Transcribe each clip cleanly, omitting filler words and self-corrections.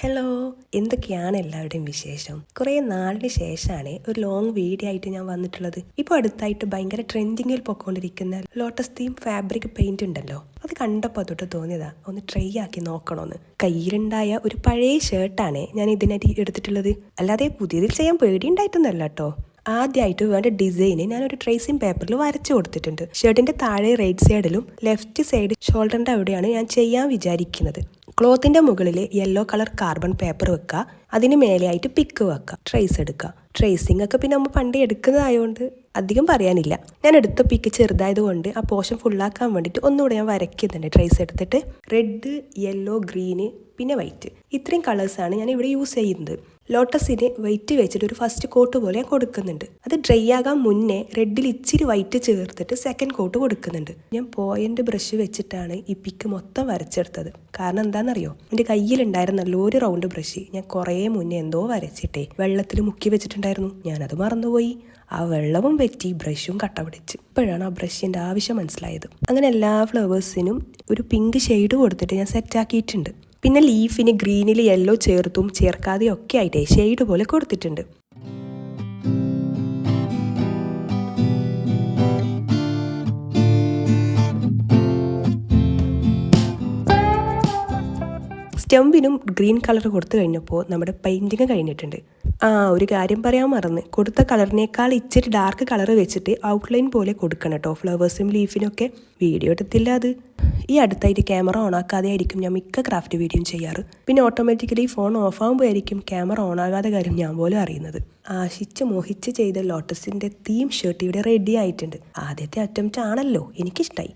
Hello, എന്തൊക്കെയാണ് എല്ലാവരുടെയും വിശേഷം? കുറേ നാളിന് ശേഷമാണ് ഒരു ലോങ് വീഡിയോ ആയിട്ട് ഞാൻ വന്നിട്ടുള്ളത്. ഇപ്പോൾ അടുത്തായിട്ട് ഭയങ്കര ട്രെൻഡിങ്ങിൽ പൊയ്ക്കൊണ്ടിരിക്കുന്ന ലോട്ടസ് തീം ഫാബ്രിക് പെയിന്റ് ഉണ്ടല്ലോ, അത് കണ്ടപ്പോൾ തൊട്ട് തോന്നിയതാ ഒന്ന് ട്രൈ ആക്കി നോക്കണമെന്ന്. കയ്യിലുണ്ടായ ഒരു പഴയ ഷർട്ടാണ് ഞാൻ ഇതിനായിട്ട് എടുത്തിട്ടുള്ളത്. അല്ലാതെ പുതിയതിൽ ചെയ്യാൻ പേടിയുണ്ടായിട്ടൊന്നുമല്ല കേട്ടോ. ആദ്യമായിട്ട് വേണ്ട ഡിസൈന് ഞാനൊരു ട്രേസിങ് പേപ്പറിൽ വരച്ചു കൊടുത്തിട്ടുണ്ട്. ഷർട്ടിന്റെ താഴെ റൈറ്റ് സൈഡിലും ലെഫ്റ്റ് സൈഡ് ഷോൾഡറിന്റെ അവിടെയാണ് ഞാൻ ചെയ്യാൻ വിചാരിക്കുന്നത്. ക്ലോത്തിന്റെ മുകളിൽ യെല്ലോ കളർ കാർബൺ പേപ്പർ വെക്കുക, അതിന് മേലെയായിട്ട് പിക്ക് വെക്കുക, ട്രേസ് എടുക്കുക. ട്രേസിംഗ് ഒക്കെ പിന്നെ നമ്മൾ പണ്ടേ എടുക്കുന്നതായതുകൊണ്ട് അധികം പറയാനില്ല. ഞാൻ എടുത്ത പിക്ക് ചെറുതായതുകൊണ്ട് ആ പോർഷൻ ഫുള്ളാക്കാൻ വേണ്ടിയിട്ട് ഒന്നുകൂടെ ഞാൻ വരയ്ക്കുന്നുണ്ട്. ട്രേസ് എടുത്തിട്ട് റെഡ്, യെല്ലോ, ഗ്രീന്, പിന്നെ വൈറ്റ്, ഇത്രയും കളേഴ്സാണ് ഞാൻ ഇവിടെ യൂസ് ചെയ്യുന്നത്. ലോട്ടസിന് വൈറ്റ് വെച്ചിട്ട് ഒരു ഫസ്റ്റ് കോട്ട് പോലെ ഞാൻ കൊടുക്കുന്നുണ്ട്. അത് ഡ്രൈ ആകാൻ മുന്നേ റെഡിൽ ഇച്ചിരി വൈറ്റ് ചേർത്തിട്ട് സെക്കൻഡ് കോട്ട് കൊടുക്കുന്നുണ്ട്. ഞാൻ പോയിന്റ് ബ്രഷ് വെച്ചിട്ടാണ് ഈ പിക്ക് മൊത്തം വരച്ചെടുത്തത്. കാരണം എന്താണെന്നറിയോ, എൻ്റെ കയ്യിലുണ്ടായിരുന്നല്ലോ ഒരു റൗണ്ട് ബ്രഷ് ഞാൻ കുറേ മുന്നേ എന്തോ വരച്ചിട്ടേ വെള്ളത്തിൽ മുക്കി വെച്ചിട്ടുണ്ടായിരുന്നു. ഞാനത് മറന്നുപോയി. ആ വെള്ളവും വെറ്റി, ബ്രഷും കട്ട പിടിച്ച്. ഇപ്പോഴാണ് ആ ബ്രഷിൻ്റെ ആവശ്യം മനസ്സിലായത്. അങ്ങനെ എല്ലാ ഫ്ലവേഴ്സിനും ഒരു പിങ്ക് ഷെയ്ഡ് കൊടുത്തിട്ട് ഞാൻ സെറ്റാക്കിയിട്ടുണ്ട്. പിന്നെ ലീഫിന് ഗ്രീനിൽ യെല്ലോ ചേർത്തും ചേർക്കാതെയും ഒക്കെ ആയിട്ടേ ഷെയ്ഡ് പോലെ കൊടുത്തിട്ടുണ്ട്. സ്റ്റെമ്പിനും ഗ്രീൻ കളർ കൊടുത്തു കഴിഞ്ഞപ്പോൾ നമ്മുടെ പെയിൻറ്റിങ് കഴിഞ്ഞിട്ടുണ്ട്. ഒരു കാര്യം പറയാൻ മറന്ന്, കൊടുത്ത കളറിനേക്കാൾ ഇച്ചിരി ഡാർക്ക് കളർ വെച്ചിട്ട് ഔട്ട്ലൈൻ പോലെ കൊടുക്കണം കേട്ടോ ഫ്ലവേഴ്സും ലീഫിനൊക്കെ. വീഡിയോ എടുത്തില്ല അത്. ഈ അടുത്തായിട്ട് ക്യാമറ ഓൺ ആക്കാതെ ആയിരിക്കും ഞാൻ മിക്ക ക്രാഫ്റ്റ് വീഡിയോയും ചെയ്യാറ്. പിന്നെ ഓട്ടോമാറ്റിക്കലി ഫോൺ ഓഫ് ആകുമ്പോഴായിരിക്കും ക്യാമറ ഓൺ ആകാതെ കാര്യം ഞാൻ പോലും അറിയുന്നത്. ആശിച്ച് മോഹിച്ച് ചെയ്ത ലോട്ടസിൻ്റെ തീം ഷർട്ട് ഇവിടെ റെഡി ആയിട്ടുണ്ട്. ആദ്യത്തെ അറ്റംപ്റ്റ് ആണല്ലോ, എനിക്കിഷ്ടമായി.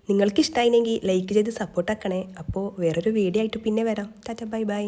നിങ്ങൾക്ക് ഇഷ്ടമായില്ലെങ്കിൽ ലൈക്ക് ചെയ്ത് സപ്പോർട്ടാക്കണേ. അപ്പോൾ വേറൊരു വീഡിയോ ആയിട്ട് പിന്നെ വരാം. Tata, bye bye.